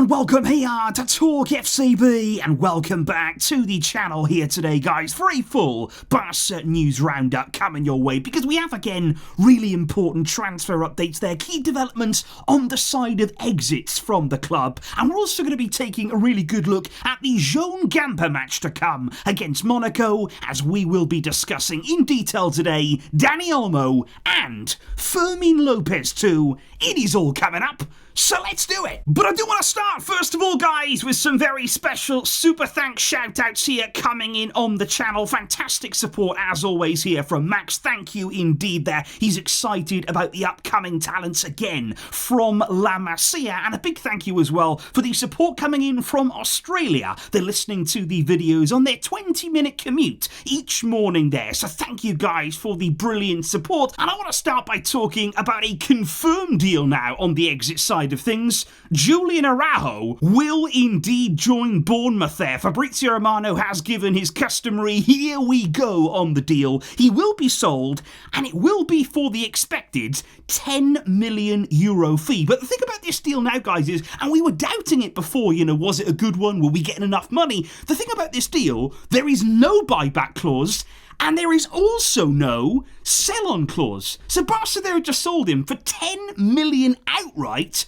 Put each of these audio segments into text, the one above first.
and welcome here to TalkFCB, and welcome back to the channel here today, guys, for a full Barça news roundup coming your way, because we have, again, really important transfer updates there, key developments on the side of exits from the club, and we're also going to be taking a really good look at the Joan Gamper match to come against Monaco, as we will be discussing in detail today Dani Olmo and Fermin Lopez too. It is all coming up, so let's do it. But I do want to start, first of all, guys, with some very special super thanks shout-outs here coming in on the channel. Fantastic support, as always, here from Max. Thank you indeed there. He's excited about the upcoming talents again from La Masia. And a big thank you as well for the support coming in from Australia. They're listening to the videos on their 20-minute commute each morning there. So thank you, guys, for the brilliant support. And I want to start by talking about a confirmed deal now on the exit side of things. Julian Araujo will indeed join Bournemouth there. Fabrizio Romano has given his customary "here we go" on the deal. He will be sold, and it will be for the expected €10 million fee. But the thing about this deal now, guys, is, and we were doubting it before, was it a good one? Were we getting enough money? The thing about this deal, there is no buyback clause, and there is also no sell-on clause. So Barca there just sold him for 10 million outright,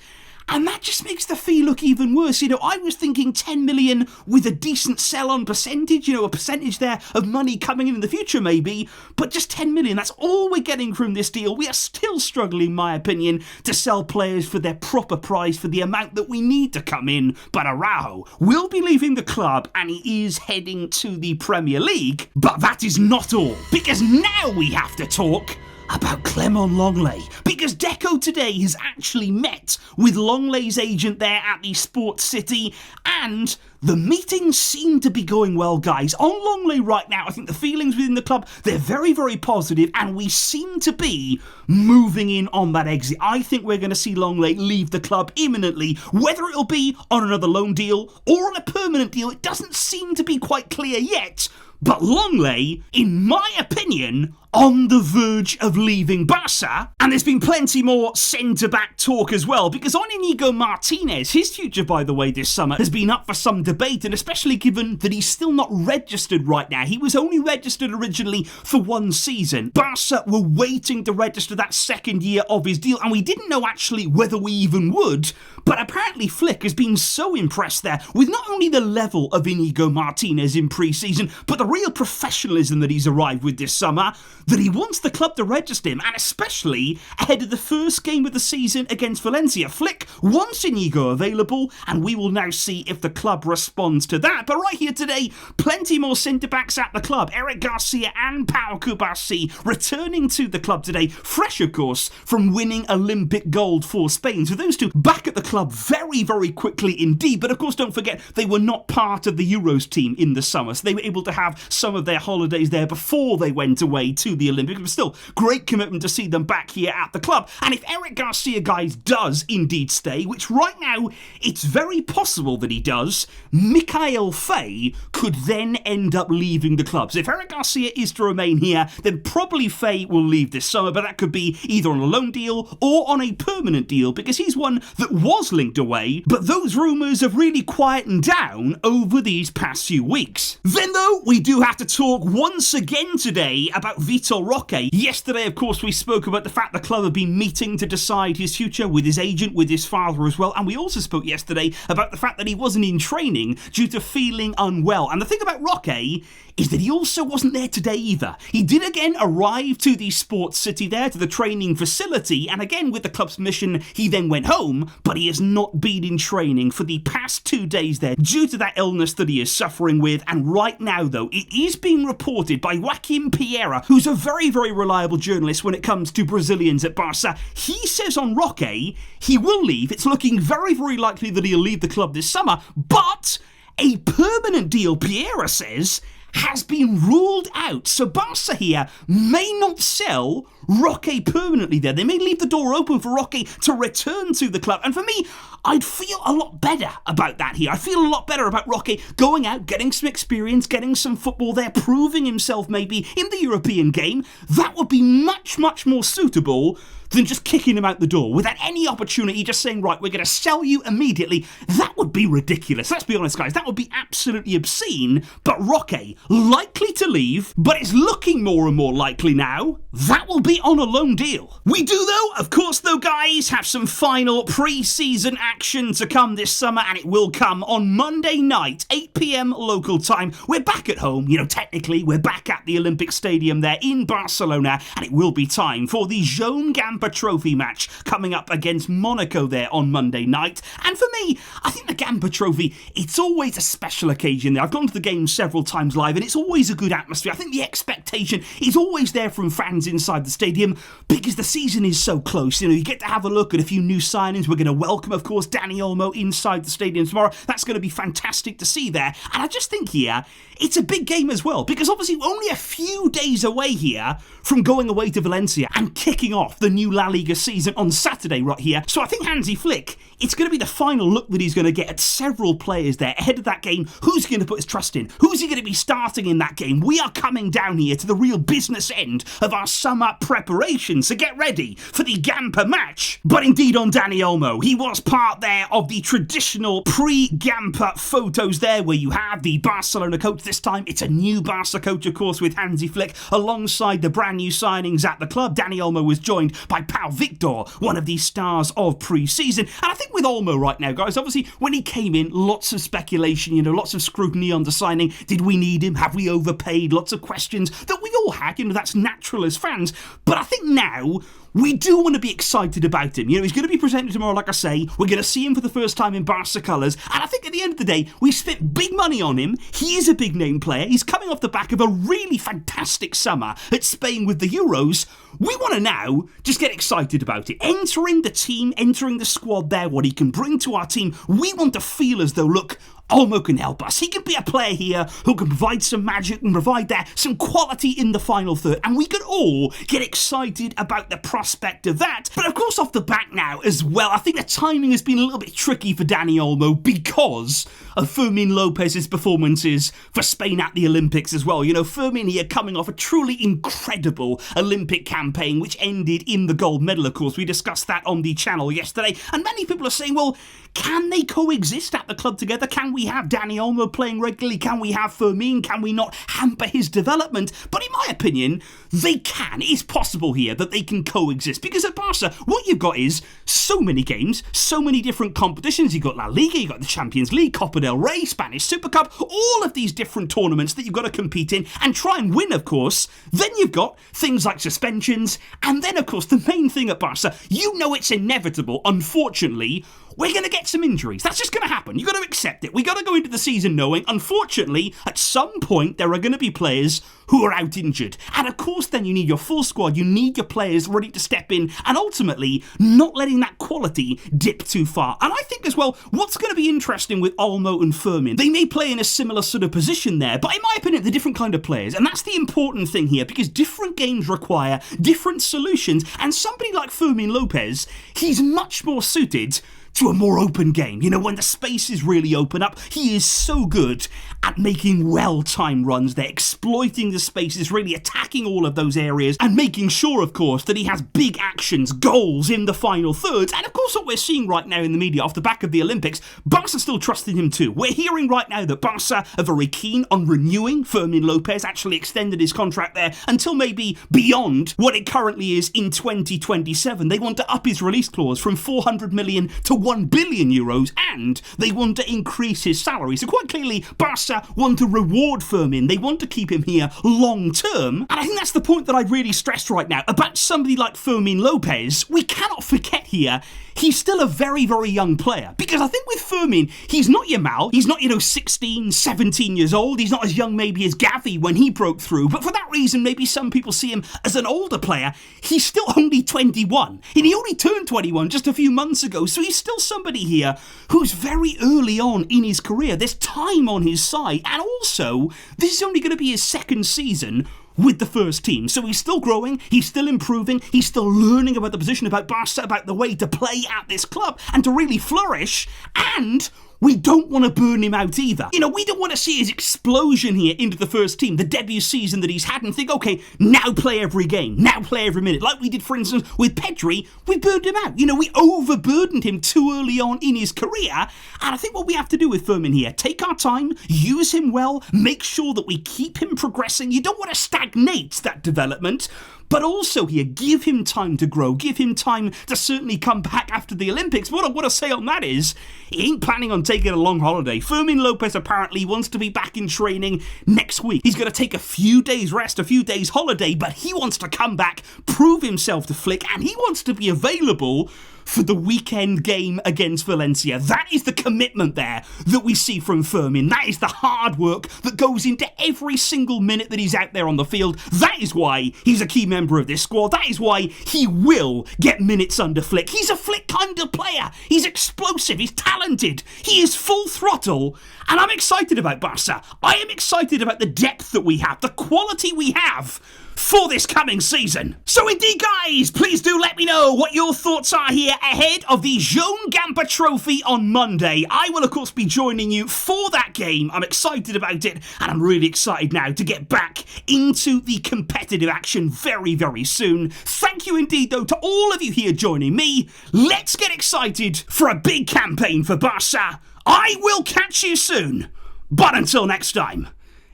and that just makes the fee look even worse. I was thinking 10 million with a decent sell-on percentage, a percentage there of money coming in the future maybe, but just 10 million, that's all we're getting from this deal. We are still struggling, in my opinion, to sell players for their proper price, for the amount that we need to come in. But Araujo will be leaving the club, and he is heading to the Premier League. But that is not all, because now we have to talk about Clement Longley, because Deco today has actually met with Longley's agent there at the Sports City, and the meetings seem to be going well, guys. On Longley right now, I think the feelings within the club, they're very, very positive, and we seem to be moving in on that exit. I think we're going to see Longley leave the club imminently. Whether it'll be on another loan deal or on a permanent deal, it doesn't seem to be quite clear yet. But Longley, in my opinion, on the verge of leaving Barca. And there's been plenty more centre-back talk as well, because on Inigo Martinez, his future, by the way, this summer has been up for some debate, and especially given that he's still not registered right now. He was only registered originally for one season. Barca were waiting to register that second year of his deal, and we didn't know actually whether we even would. But apparently Flick has been so impressed there with not only the level of Inigo Martinez in pre-season, but the real professionalism that he's arrived with this summer, that he wants the club to register him, and especially ahead of the first game of the season against Valencia. Flick wants Inigo available, and we will now see if the club responds to that. But right here today, plenty more centre-backs at the club. Eric Garcia and Pau Cubarsí returning to the club today, fresh, of course, from winning Olympic gold for Spain. So those two back at the club very, very quickly indeed. But of course, don't forget, they were not part of the Euros team in the summer, so they were able to have some of their holidays there before they went away to the Olympics. But still, great commitment to see them back here at the club. And if Eric Garcia, guys, does indeed stay, which right now it's very possible that he does, Mikhail Faye could then end up leaving the club. So if Eric Garcia is to remain here, then probably Faye will leave this summer, but that could be either on a loan deal or on a permanent deal, because he's one that was linked away, but those rumours have really quietened down over these past few weeks. Then though, we do have to talk once again today about Vitor Roque. Yesterday, of course, we spoke about the fact the club had been meeting to decide his future with his agent, with his father as well, and we also spoke yesterday about the fact that he wasn't in training due to feeling unwell. And the thing about Roque is that he also wasn't there today either. He did again arrive to the Sports City there, to the training facility, and again with the club's mission, he then went home, but he has not been in training for the past 2 days there due to that illness that he is suffering with. And right now, though, it is being reported by Joaquim Pereira, who's a very, very reliable journalist when it comes to Brazilians at Barca. He says on Roque, he will leave. It's looking very, very likely that he'll leave the club this summer, but a permanent deal, Pereira says, has been ruled out. So Barca here may not sell Roque permanently there. They may leave the door open for Roque to return to the club. And for me, I'd feel a lot better about that here. I feel a lot better about Roque going out, getting some experience, getting some football there, proving himself maybe in the European game. That would be much, much more suitable than just kicking him out the door without any opportunity, just saying, right, we're going to sell you immediately. That would be ridiculous. Let's be honest, guys. That would be absolutely obscene. But Roque, likely to leave, but it's looking more and more likely now that will be on a loan deal. We do, though, of course, though, guys, have some final pre-season action to come this summer, and it will come on Monday night, 8 p.m. local time. We're back at home. Technically, we're back at the Olympic Stadium there in Barcelona, and it will be time for the Joan Gamper Trophy match coming up against Monaco there on Monday night. And for me, I think the Gamper Trophy, it's always a special occasion there. I've gone to the game several times live, and it's always a good atmosphere. I think the expectation is always there from fans inside the stadium because the season is so close. You get to have a look at a few new signings. We're going to welcome, of course, Dani Olmo inside the stadium tomorrow. That's going to be fantastic to see there. And I just think here, it's a big game as well, because obviously we're only a few days away here from going away to Valencia and kicking off the new La Liga season on Saturday right here. So I think Hansi Flick, it's going to be the final look that he's going to get at several players there ahead of that game. Who's he going to put his trust in? Who's he going to be starting in that game? We are coming down here to the real business end of our summer preparations, so get ready for the Gamper match. But indeed on Dani Olmo, he was part there of the traditional pre-Gamper photos there where you have the Barcelona coach. This time it's a new Barca coach, of course, with Hansi Flick alongside the brand new signings at the club. Dani Olmo was joined by Pau Victor, one of the stars of pre-season. And I think with Olmo right now, guys, obviously when he came in, lots of speculation, lots of scrutiny on the signing. Did we need him? Have we overpaid? Lots of questions that we all had. That's natural as fans. But I think now we do want to be excited about him. He's going to be presented tomorrow, like I say. We're going to see him for the first time in Barca colours. And I think at the end of the day, we spent big money on him. He is a big name player. He's coming off the back of a really fantastic summer at Spain with the Euros. We want to now just get excited about it. Entering the team, entering the squad there, what he can bring to our team. We want to feel as though, look, Olmo can help us. He can be a player here who can provide some magic and provide there some quality in the final third. And we could all get excited about the prospect of that. But of course, off the back now as well, I think the timing has been a little bit tricky for Dani Olmo because of Fermin Lopez's performances for Spain at the Olympics as well. Fermin here coming off a truly incredible Olympic campaign, which ended in the gold medal, of course. We discussed that on the channel yesterday. And many people are saying, well, can they coexist at the club together? Can we have Dani Olmo playing regularly? Can we have Fermin? Can we not hamper his development? But in my opinion, they can. It is possible here that they can coexist. Because at Barca, what you've got is so many games, so many different competitions. You've got La Liga, you've got the Champions League, Copa del Rey, Spanish Super Cup, all of these different tournaments that you've got to compete in and try and win, of course. Then you've got things like suspensions. And then, of course, the main thing at Barca, it's inevitable, unfortunately, we're going to get some injuries. That's just going to happen. You've got to accept it. We've got to go into the season knowing, unfortunately, at some point, there are going to be players who are out injured. And of course, then you need your full squad. You need your players ready to step in and ultimately not letting that quality dip too far. And I think as well, what's going to be interesting with Olmo and Fermin, they may play in a similar sort of position there, but in my opinion, they're different kind of players. And that's the important thing here because different games require different solutions. And somebody like Fermin Lopez, he's much more suited to a more open game. When the spaces really open up, he is so good at making well-timed runs. They're exploiting the spaces, really attacking all of those areas and making sure, of course, that he has big actions, goals in the final thirds. And of course, what we're seeing right now in the media off the back of the Olympics, Barca still trusting him too. We're hearing right now that Barca are very keen on renewing Fermin Lopez, actually extended his contract there until maybe beyond what it currently is in 2027. They want to up his release clause from 400 million to 1 billion euros, and they want to increase his salary. So quite clearly, Barca want to reward Fermin. They want to keep him here long term. And I think that's the point that I'd really stress right now about somebody like Fermin Lopez. We cannot forget here, he's still a very, very young player. Because I think with Fermin, he's not Yamal. He's not, 16, 17 years old. He's not as young maybe as Gavi when he broke through. But for that reason, maybe some people see him as an older player. He's still only 21. And he only turned 21 just a few months ago. So he's still somebody here who's very early on in his career. There's time on his side. And also, this is only going to be his second season with the first team. So he's still growing, he's still improving, he's still learning about the position, about Barca, about the way to play at this club and to really flourish. And we don't want to burn him out either. You know, we don't want to see his explosion here into the first team, the debut season that he's had, and think, okay, now play every game, now play every minute. Like we did, for instance, with Pedri, we burned him out. You know, we overburdened him too early on in his career, and I think what we have to do with Fermin here, take our time, use him well, make sure that we keep him progressing. You don't want to stagnate that development, but also here, give him time to grow, give him time to certainly come back after the Olympics. What I want to say on that is, he ain't planning on taking a long holiday. Fermin Lopez apparently wants to be back in training next week. He's going to take a few days rest, a few days holiday, but he wants to come back, prove himself to Flick, and he wants to be available for the weekend game against Valencia. That is the commitment there that we see from Fermin. That is the hard work that goes into every single minute that he's out there on the field. That is why he's a key member of this squad. That is why he will get minutes under Flick. He's a Flick kind of player. He's explosive. He's talented. He is full throttle. And I'm excited about Barca. I am excited about the depth that we have, the quality we have for this coming season. So indeed, guys, please do let me know what your thoughts are here ahead of the Joan Gamper Trophy on Monday. I will, of course, be joining you for that game. I'm excited about it, and I'm really excited now to get back into the competitive action very, very soon. Thank you indeed, though, to all of you here joining me. Let's get excited for a big campaign for Barca. I will catch you soon. But until next time,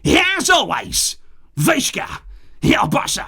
as always, Vishka, Barça.